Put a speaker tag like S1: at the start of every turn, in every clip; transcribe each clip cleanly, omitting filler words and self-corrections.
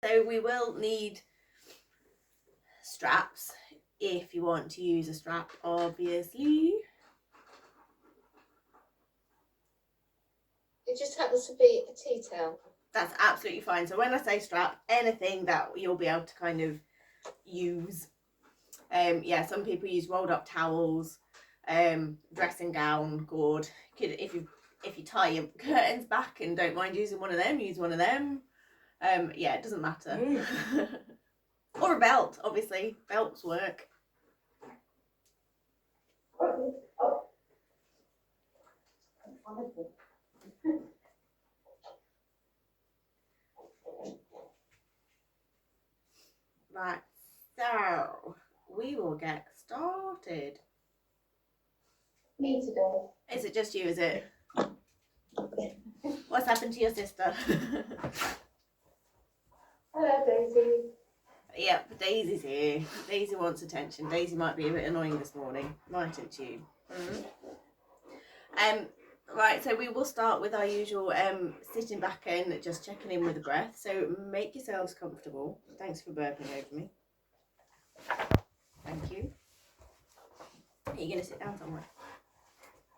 S1: So we will need straps if you want to use a strap, obviously.
S2: It just happens to be a tea towel.
S1: That's absolutely fine. So when I say strap, anything that you'll be able to kind of use. Yeah, some people use rolled up towels, dressing gown, gourd. If you tie your curtains back and don't mind using one of them, use one of them. Yeah, it doesn't matter. Or a belt, obviously. Belts work. Right, so we will get started.
S2: Me today.
S1: Is it just you, is it? What's happened to your sister?
S2: Hello, Daisy.
S1: Yep, Daisy's here. Daisy wants attention. Daisy might be a bit annoying this morning, mightn't you? Right, so we will start with our usual sitting back and just checking in with the breath. So make yourselves comfortable. Thanks for burping over me. Thank you. Are you going to sit down somewhere?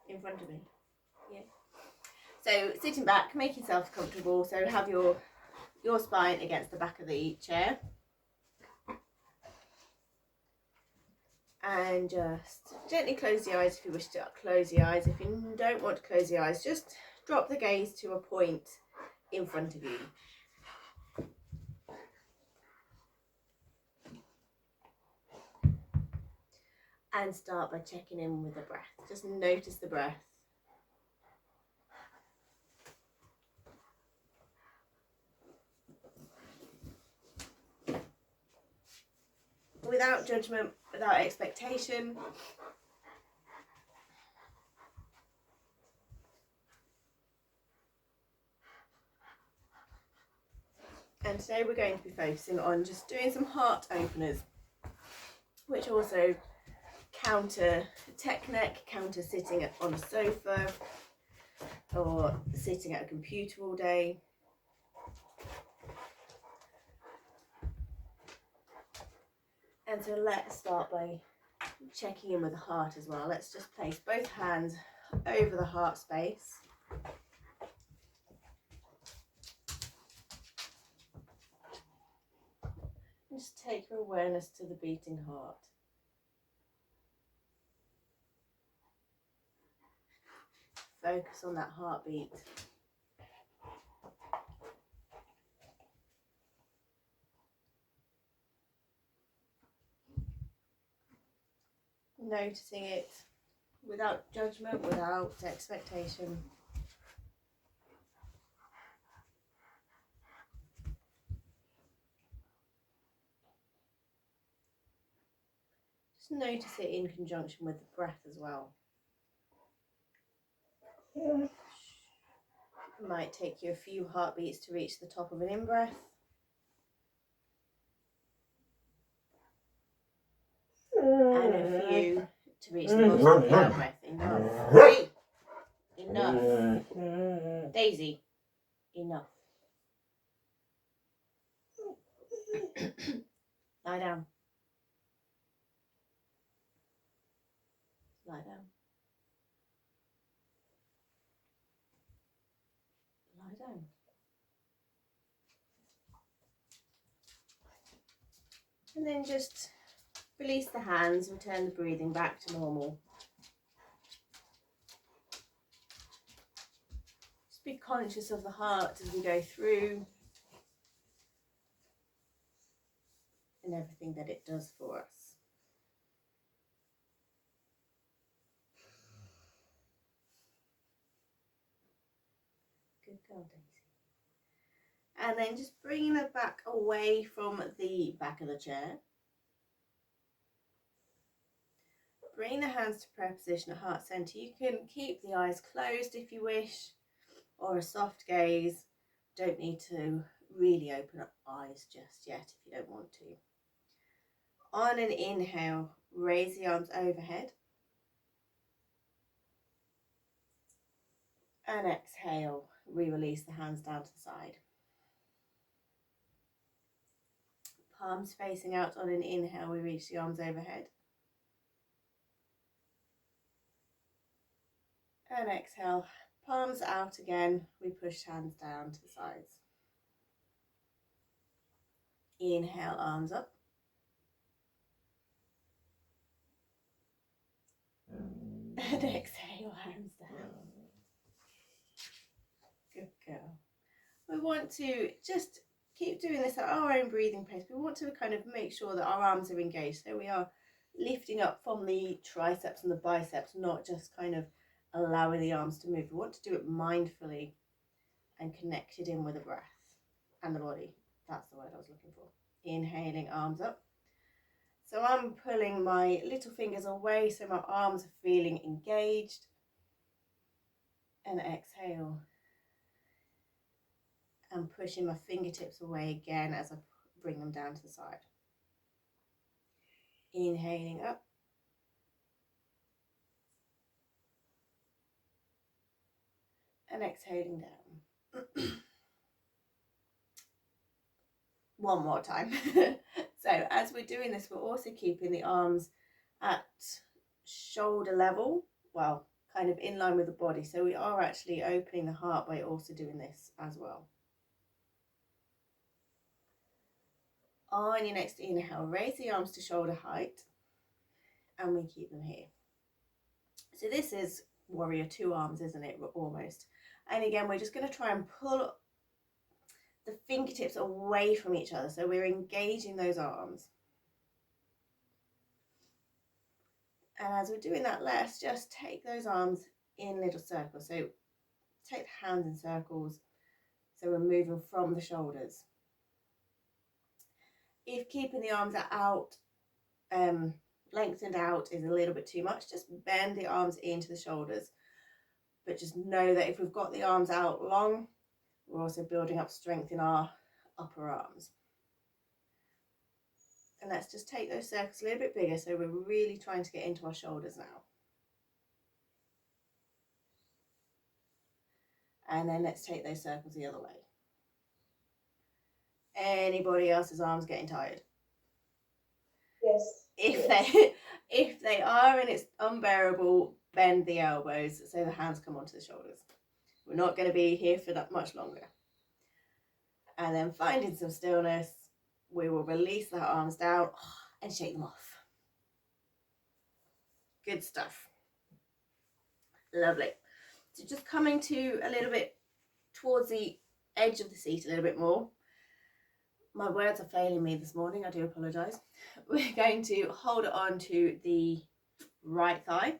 S1: In front of me? Yeah. So sitting back, make yourself comfortable. So have your spine against the back of the chair. And just gently close the eyes if you wish to close the eyes. If you don't want to close the eyes, just drop the gaze to a point in front of you. And start by checking in with the breath. Just notice the breath. Without judgment, without expectation. And today we're going to be focusing on just doing some heart openers, which also counter tech neck, counter sitting on a sofa or sitting at a computer all day. And so let's start by checking in with the heart as well. Let's just place both hands over the heart space. And just take your awareness to the beating heart. Focus on that heartbeat. Noticing it without judgment, without expectation. Just notice it in conjunction with the breath as well. It might take you a few heartbeats to reach the top of an in-breath. And a few to reach the bottom of the out-breath. Enough. Hey! Enough. Daisy, enough. Lie down. Lie down. Lie down. And then just release the hands, return the breathing back to normal. Just be conscious of the heart as we go through and everything that it does for us. Good girl, Daisy. And then just bringing it back away from the back of the chair. Bring the hands to prayer position at heart center. You can keep the eyes closed if you wish, or a soft gaze. Don't need to really open up eyes just yet if you don't want to. On an inhale, raise the arms overhead. And exhale, we release the hands down to the side. Palms facing out on an inhale, we reach the arms overhead. And exhale, palms out again, we push hands down to the sides. Inhale, arms up. And exhale, hands down. Good girl. We want to just keep doing this at our own breathing pace. We want to kind of make sure that our arms are engaged. So we are lifting up from the triceps and the biceps, not just kind of allowing the arms to move. We want to do it mindfully and connected in with the breath and the body. That's the word I was looking for. Inhaling, arms up. So I'm pulling my little fingers away so my arms are feeling engaged. And exhale. And pushing my fingertips away again as I bring them down to the side. Inhaling up. And exhaling down. One more time. So as we're doing this, we're also keeping the arms at shoulder level, well, kind of in line with the body. So we are actually opening the heart by also doing this as well. On your next inhale, raise the arms to shoulder height, and we keep them here. So this is warrior two arms, isn't it? Almost. And again, we're just going to try and pull the fingertips away from each other, so we're engaging those arms. And as we're doing that, let's just take those arms in little circles. So take the hands in circles, so we're moving from the shoulders. If keeping the arms out, lengthened out is a little bit too much, just bend the arms into the shoulders. But just know that if we've got the arms out long, we're also building up strength in our upper arms. And let's just take those circles a little bit bigger, so we're really trying to get into our shoulders now. And then let's take those circles the other way. Anybody else's arms getting tired?
S2: Yes.
S1: If they are and it's unbearable, bend the elbows so the hands come onto the shoulders. We're not going to be here for that much longer. And then finding some stillness, we will release the arms down and shake them off. Good stuff. Lovely. So just coming to a little bit towards the edge of the seat a little bit more. My words are failing me this morning, I do apologise. We're going to hold it on to the right thigh,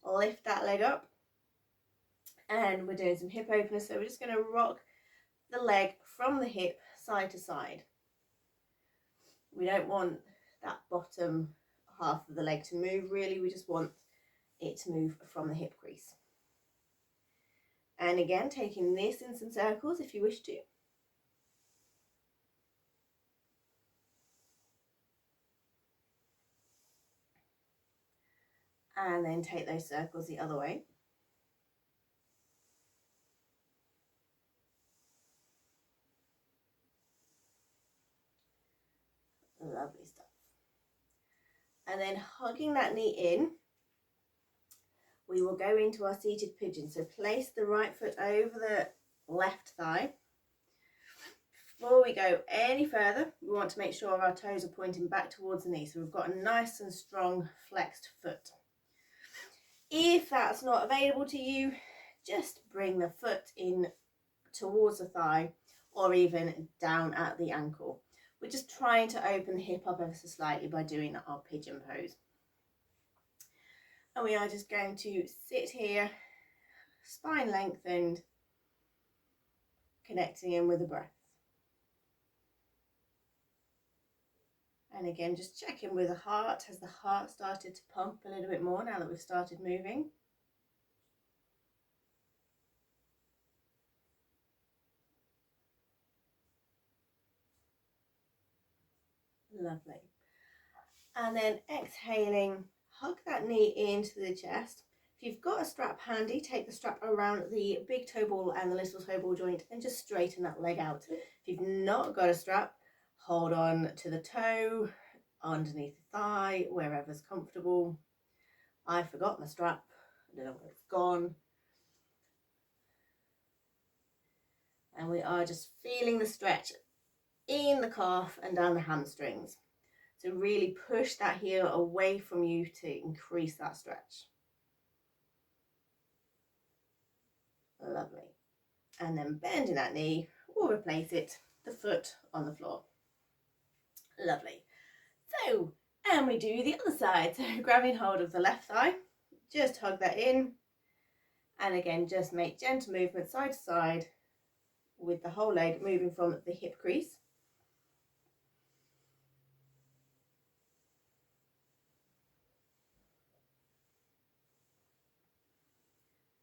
S1: lift that leg up, and we're doing some hip openers. So we're just going to rock the leg from the hip side to side. We don't want that bottom half of the leg to move really, we just want it to move from the hip crease. And again, taking this in some circles if you wish to. And then take those circles the other way. Lovely stuff. And then hugging that knee in, we will go into our seated pigeon. So place the right foot over the left thigh. Before we go any further, we want to make sure our toes are pointing back towards the knee. So we've got a nice and strong flexed foot. If that's not available to you, just bring the foot in towards the thigh or even down at the ankle. We're just trying to open the hip up ever so slightly by doing our pigeon pose. And we are just going to sit here, spine lengthened, connecting in with the breath. And again, just check in with the heart. Has the heart started to pump a little bit more now that we've started moving? Lovely. And then exhaling, hug that knee into the chest. If you've got a strap handy, take the strap around the big toe ball and the little toe ball joint and just straighten that leg out. If you've not got a strap, hold on to the toe, underneath the thigh, wherever's comfortable. I forgot my strap, I don't know where it's gone. And we are just feeling the stretch in the calf and down the hamstrings. So really push that heel away from you to increase that stretch. Lovely. And then bending that knee, we'll replace it, the foot on the floor. Lovely. So, and we do the other side. So grabbing hold of the left thigh, just hug that in. And again, just make gentle movement side to side with the whole leg moving from the hip crease.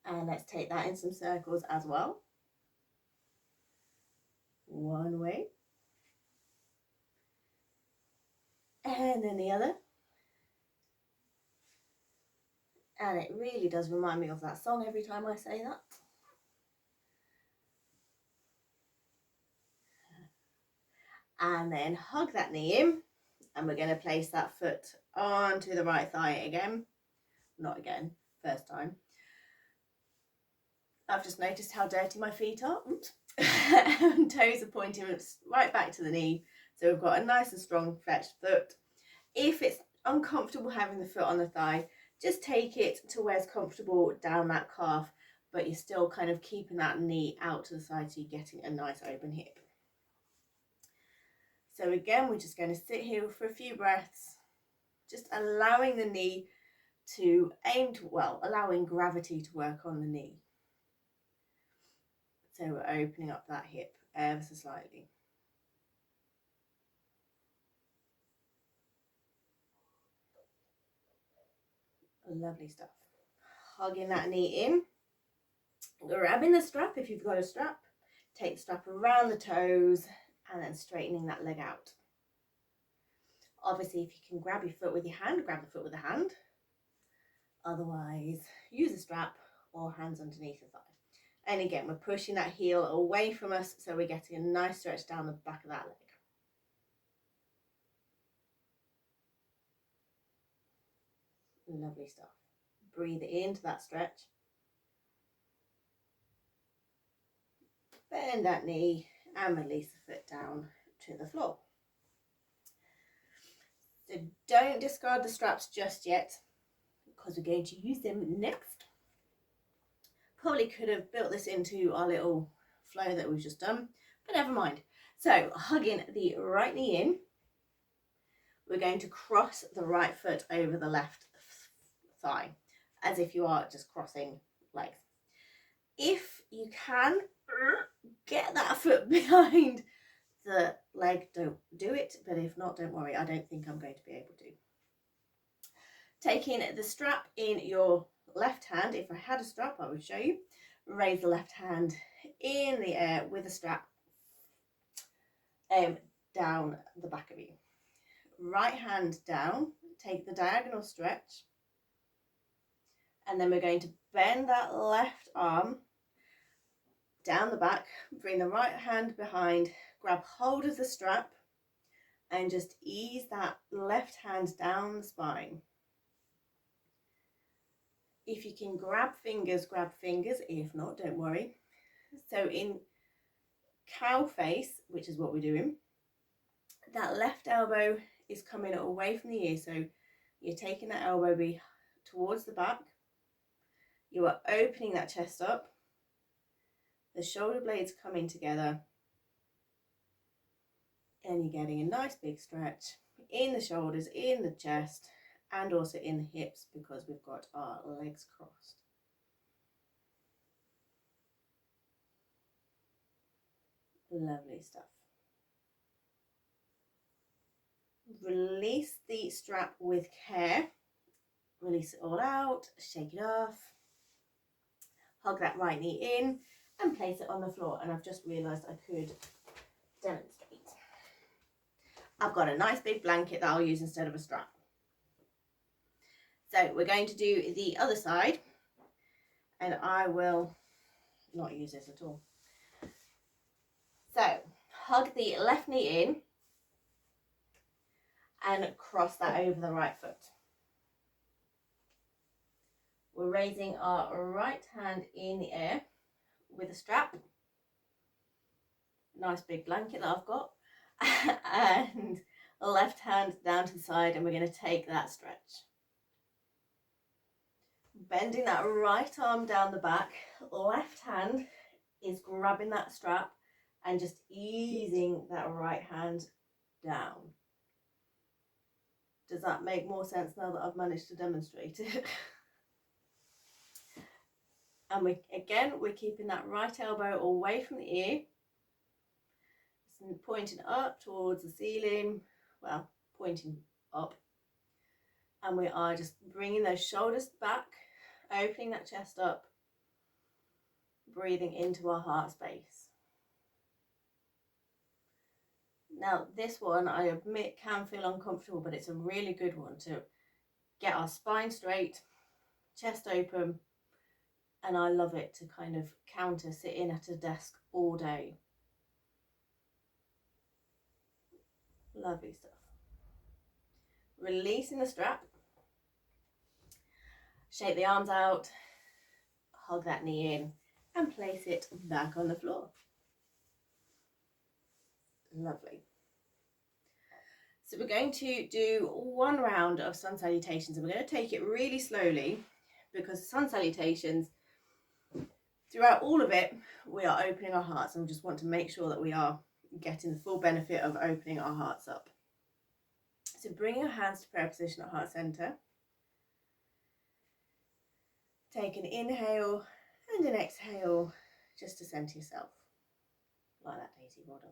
S1: And let's take that in some circles as well. One way. And then the other. And it really does remind me of that song every time I say that. And then hug that knee in. And we're going to place that foot onto the right thigh again. Not again, first time. I've just noticed how dirty my feet are. Oops. And toes are pointing right back to the knee. So we've got a nice and strong flexed foot. If it's uncomfortable having the foot on the thigh, just take it to where it's comfortable down that calf, but you're still kind of keeping that knee out to the side so you're getting a nice open hip. So again, we're just going to sit here for a few breaths, just allowing the knee to aim to, well, allowing gravity to work on the knee. So we're opening up that hip ever so slightly. Lovely stuff. Hugging that knee in, grabbing the strap if you've got a strap, take the strap around the toes and then straightening that leg out. Obviously, if you can grab your foot with your hand, grab the foot with the hand. Otherwise, use a strap or hands underneath the thigh. And again, we're pushing that heel away from us so we're getting a nice stretch down the back of that leg. Lovely stuff. Breathe into that stretch. Bend that knee and release the foot down to the floor. So don't discard the straps just yet because we're going to use them next. Probably could have built this into our little flow that we've just done, but never mind. So hugging the right knee in, we're going to cross the right foot over the left thigh, as if you are just crossing legs. If you can, get that foot behind the leg, don't do it, but if not, don't worry, I don't think I'm going to be able to. Taking the strap in your left hand, if I had a strap I would show you, raise the left hand in the air with a strap down the back of you. Right hand down, take the diagonal stretch, and then we're going to bend that left arm down the back, bring the right hand behind, grab hold of the strap and just ease that left hand down the spine. If you can grab fingers, if not, don't worry. So in cow face, which is what we're doing, that left elbow is coming away from the ear, so you're taking that elbow towards the back, you are opening that chest up, the shoulder blades coming together, and you're getting a nice big stretch in the shoulders, in the chest, and also in the hips because we've got our legs crossed. Lovely stuff. Release the strap with care. Release it all out, shake it off. Hug that right knee in and place it on the floor. And I've just realised I could demonstrate. I've got a nice big blanket that I'll use instead of a strap. So we're going to do the other side, and I will not use this at all. So hug the left knee in, and cross that over the right foot. We're raising our right hand in the air with a strap. Nice big blanket that I've got. And left hand down to the side, and we're going to take that stretch. Bending that right arm down the back, left hand is grabbing that strap and just easing that right hand down. Does that make more sense now that I've managed to demonstrate it? And we're keeping that right elbow away from the ear. It's pointing up towards the ceiling, well, pointing up. And we are just bringing those shoulders back, opening that chest up, breathing into our heart space. Now, this one, I admit, can feel uncomfortable, but it's a really good one to get our spine straight, chest open, and I love it to kind of counter sitting at a desk all day. Lovely stuff. Releasing the strap. Shake the arms out, hug that knee in, and place it back on the floor. Lovely. So we're going to do one round of sun salutations, and we're going to take it really slowly, because sun salutations, throughout all of it, we are opening our hearts, and we just want to make sure that we are getting the full benefit of opening our hearts up. So bring your hands to prayer position at heart center. Take an inhale and an exhale just to center yourself, like that daisy bottom.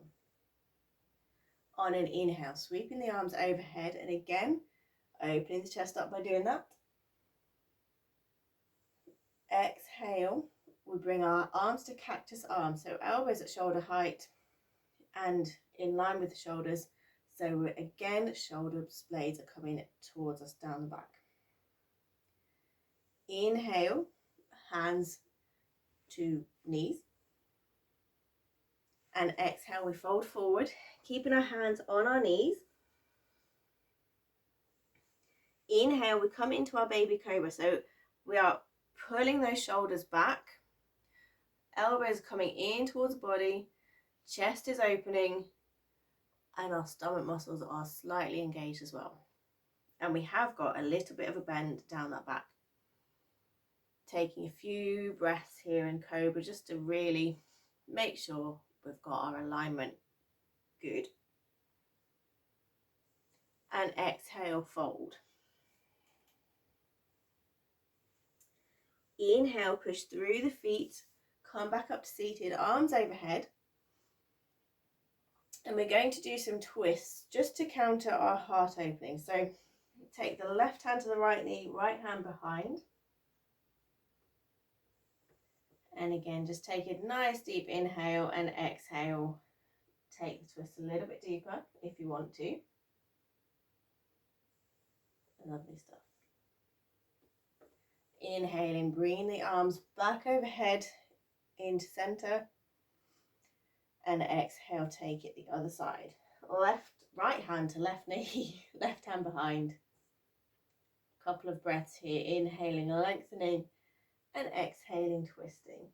S1: On an inhale, sweeping the arms overhead, and again, opening the chest up by doing that. Exhale, we bring our arms to cactus arms, so elbows at shoulder height and in line with the shoulders. So again, shoulder blades are coming towards us down the back. Inhale, hands to knees. And exhale, we fold forward, keeping our hands on our knees. Inhale, we come into our baby cobra. So we are pulling those shoulders back. Elbows coming in towards the body. Chest is opening. And our stomach muscles are slightly engaged as well. And we have got a little bit of a bend down that back. Taking a few breaths here in cobra just to really make sure we've got our alignment good. And exhale, fold. Inhale, push through the feet, come back up to seated, arms overhead. And we're going to do some twists just to counter our heart opening. So take the left hand to the right knee, right hand behind. And again, just take a nice deep inhale and exhale. Take the twist a little bit deeper if you want to. Lovely stuff. Inhaling, bringing the arms back overhead into center. And exhale, take it the other side. Right hand to left knee, left hand behind. Couple of breaths here, inhaling, lengthening, and exhaling, twisting.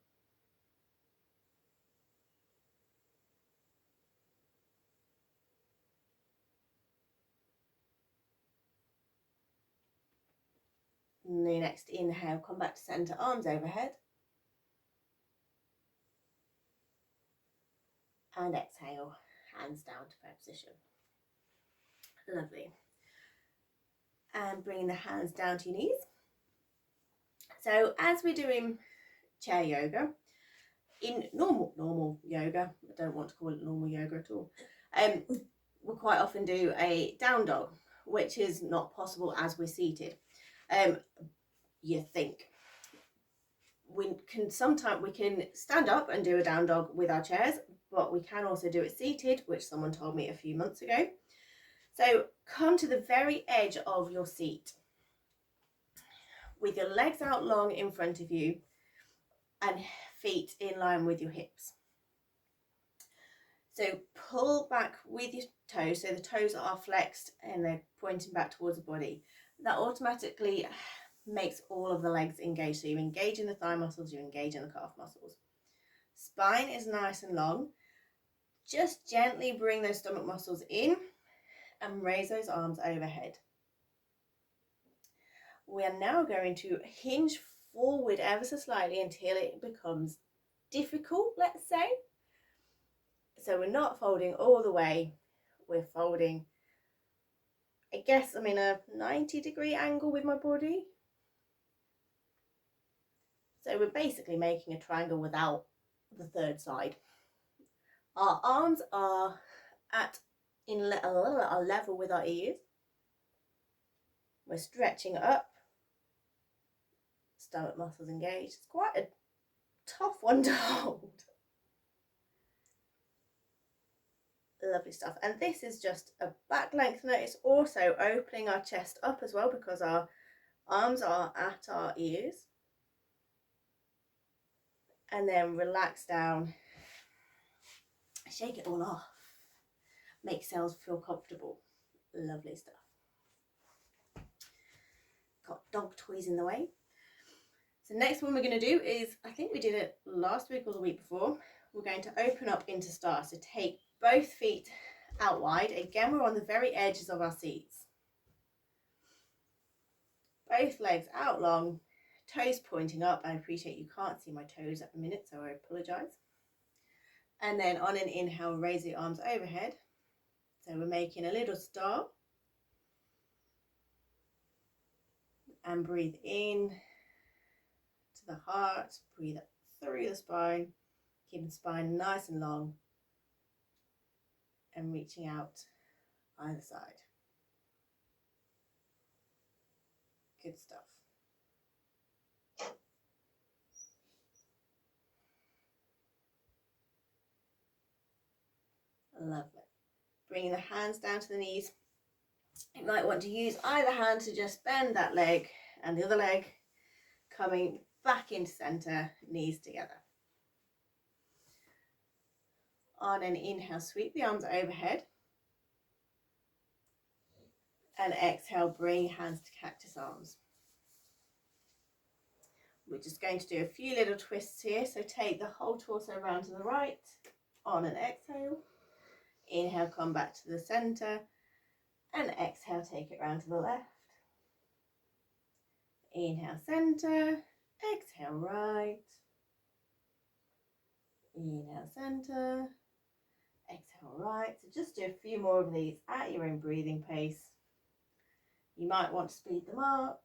S1: And the next inhale, come back to center, arms overhead. And exhale, hands down to prayer position. Lovely. And bringing the hands down to your knees. So as we're doing chair yoga, in normal yoga, I don't want to call it normal yoga at all, we'll quite often do a down dog, which is not possible as we're seated. You think. We can stand up and do a down dog with our chairs, but we can also do it seated, which someone told me a few months ago. So come to the very edge of your seat with your legs out long in front of you and feet in line with your hips. So pull back with your toes, so the toes are flexed and they're pointing back towards the body. That automatically makes all of the legs engage. So you're engaging the thigh muscles, you're engaging the calf muscles. Spine is nice and long. Just gently bring those stomach muscles in and raise those arms overhead. We are now going to hinge forward ever so slightly until it becomes difficult, let's say. So we're not folding all the way, we're folding, I guess I'm in a 90-degree angle with my body. So we're basically making a triangle without the third side. Our arms are are level with our ears. We're stretching up. Stomach muscles engaged. It's quite a tough one to hold. Lovely stuff. And this is just a back lengthener. It's also opening our chest up as well because our arms are at our ears. And then relax down. Shake it all off. Make cells feel comfortable. Lovely stuff. Got dog toys in the way. So next one we're going to do is, I think we did it last week or the week before, we're going to open up into star. So take both feet out wide. Again, we're on the very edges of our seats. Both legs out long, toes pointing up. I appreciate you can't see my toes at the minute, so I apologise. And then on an inhale, raise the arms overhead. So we're making a little star. And breathe in to the heart, breathe up through the spine, keeping the spine nice and long and reaching out either side. Good stuff. Lovely. Bringing the hands down to the knees. You might want to use either hand to just bend that leg and the other leg coming back into center, knees together. On an inhale, sweep the arms overhead. And exhale, bring your hands to cactus arms. We're just going to do a few little twists here. So take the whole torso around to the right on an exhale. Inhale, come back to the center. And exhale, take it round to the left. Inhale, center. Exhale, right. Inhale, center. Exhale, right. So just do a few more of these at your own breathing pace. You might want to speed them up.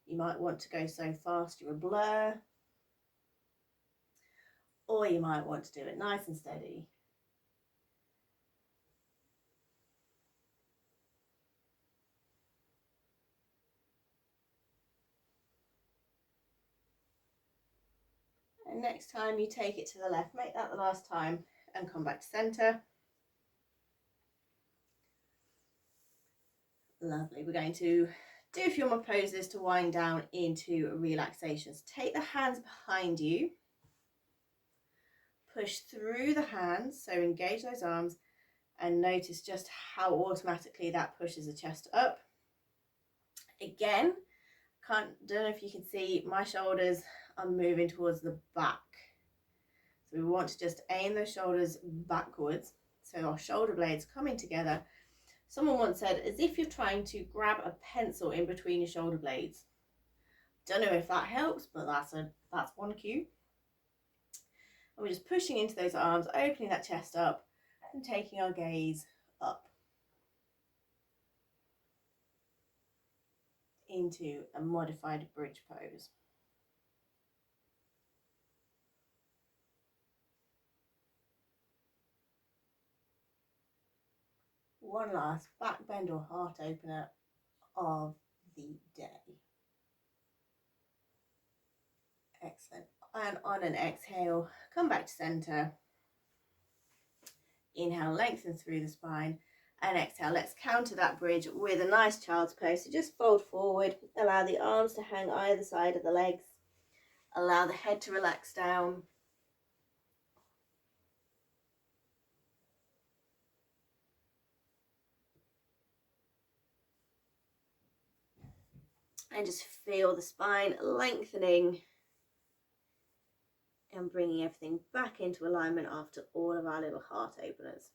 S1: You might want to go so fast you're a blur. Or you might want to do it nice and steady. And next time you take it to the left, make that the last time and come back to center. Lovely. We're going to do a few more poses to wind down into relaxations. Take the hands behind you. Push through the hands, so engage those arms and notice just how automatically that pushes the chest up. Again, don't know if you can see my shoulders are moving towards the back. So we want to just aim those shoulders backwards. So our shoulder blades coming together. Someone once said, as if you're trying to grab a pencil in between your shoulder blades. Don't know if that helps, but that's one cue. And we're just pushing into those arms, opening that chest up and taking our gaze up into a modified bridge pose. One last back bend or heart opener of the day. Excellent. And on an exhale, come back to center. Inhale, lengthen through the spine. And exhale, let's counter that bridge with a nice child's pose. So just fold forward, allow the arms to hang either side of the legs. Allow the head to relax down. And just feel the spine lengthening and bringing everything back into alignment after all of our little heart openers.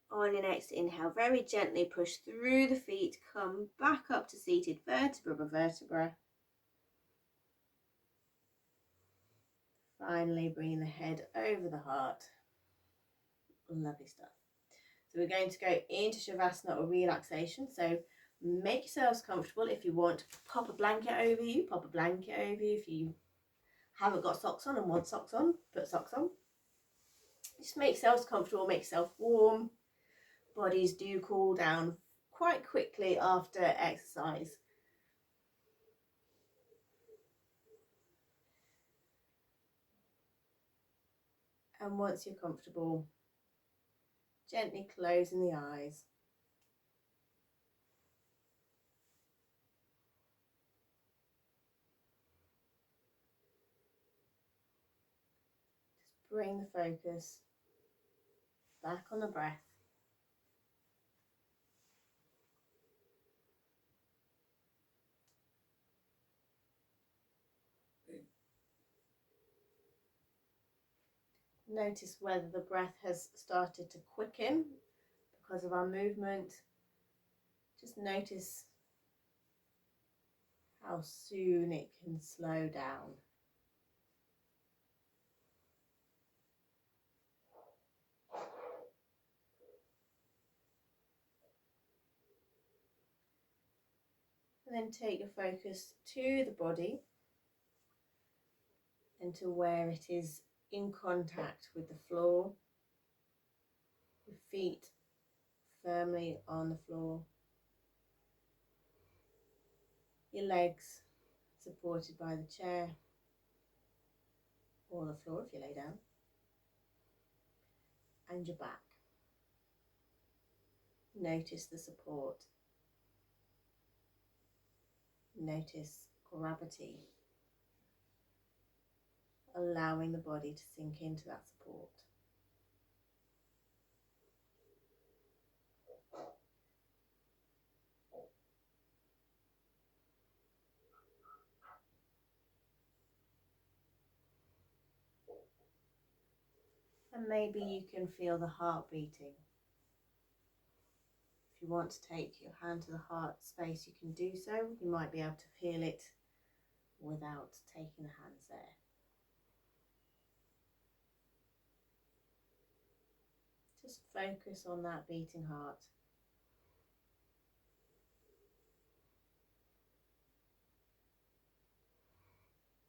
S1: On your next inhale, very gently push through the feet, come back up to seated vertebra by vertebra. Finally, bringing the head over the heart. Lovely stuff. So we're going to go into Shavasana or relaxation. So make yourselves comfortable. If you want, pop a blanket over you, pop a blanket over you. If you haven't got socks on and want socks on, put socks on. Just make yourselves comfortable, make yourself warm. Bodies do cool down quite quickly after exercise. And once you're comfortable, gently closing the eyes. Just bring the focus back on the breath. Notice whether the breath has started to quicken because of our movement. Just notice how soon it can slow down. And then take your focus to the body and to where it is in contact with the floor. Your feet firmly on the floor. Your legs supported by the chair or the floor if you lay down. And your back. Notice the support. Notice gravity, allowing the body to sink into that support. And maybe you can feel the heart beating. If you want to take your hand to the heart space, you can do so. You might be able to feel it without taking the hands there. Just focus on that beating heart.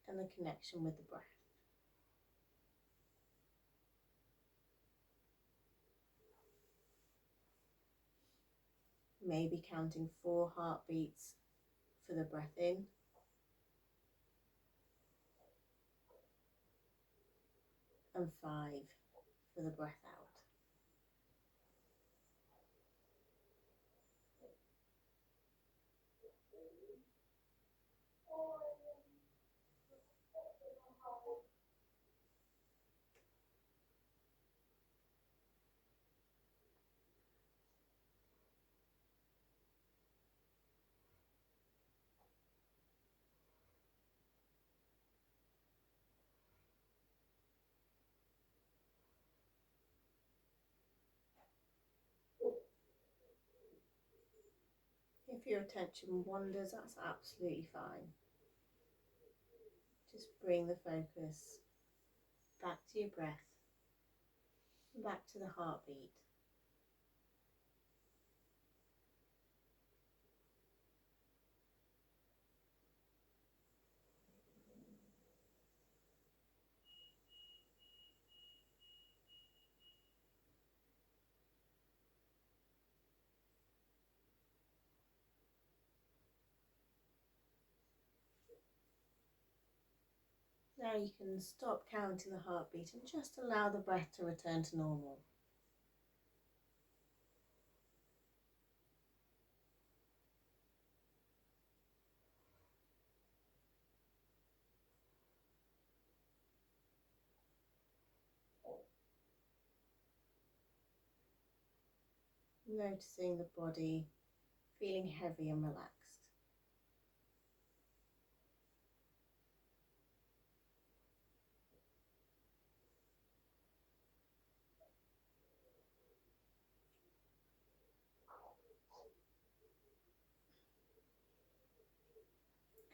S1: And the connection with the breath. Maybe counting 4 heartbeats for the breath in. And 5 for the breath out. If your attention wanders, that's absolutely fine. Just bring the focus back to your breath, back to the heartbeat. Now you can stop counting the heartbeat and just allow the breath to return to normal. Noticing the body feeling heavy and relaxed.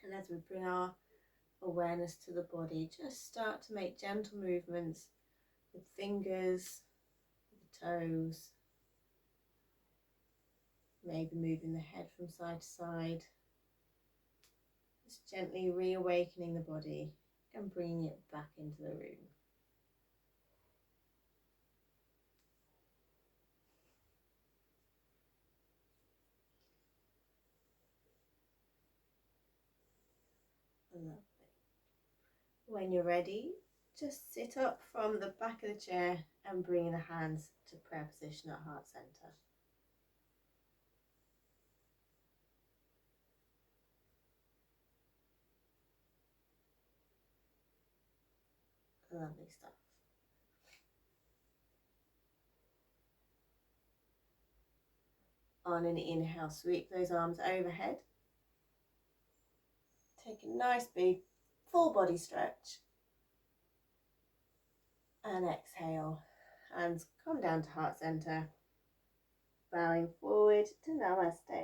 S1: And as we bring our awareness to the body, just start to make gentle movements with fingers, with the toes, maybe moving the head from side to side. Just gently reawakening the body and bringing it back into the room. Lovely. When you're ready, just sit up from the back of the chair and bring the hands to prayer position at heart center. Lovely stuff. On an inhale, sweep those arms overhead. Take a nice big full body stretch. And exhale, hands come down to heart center, bowing forward to Namaste.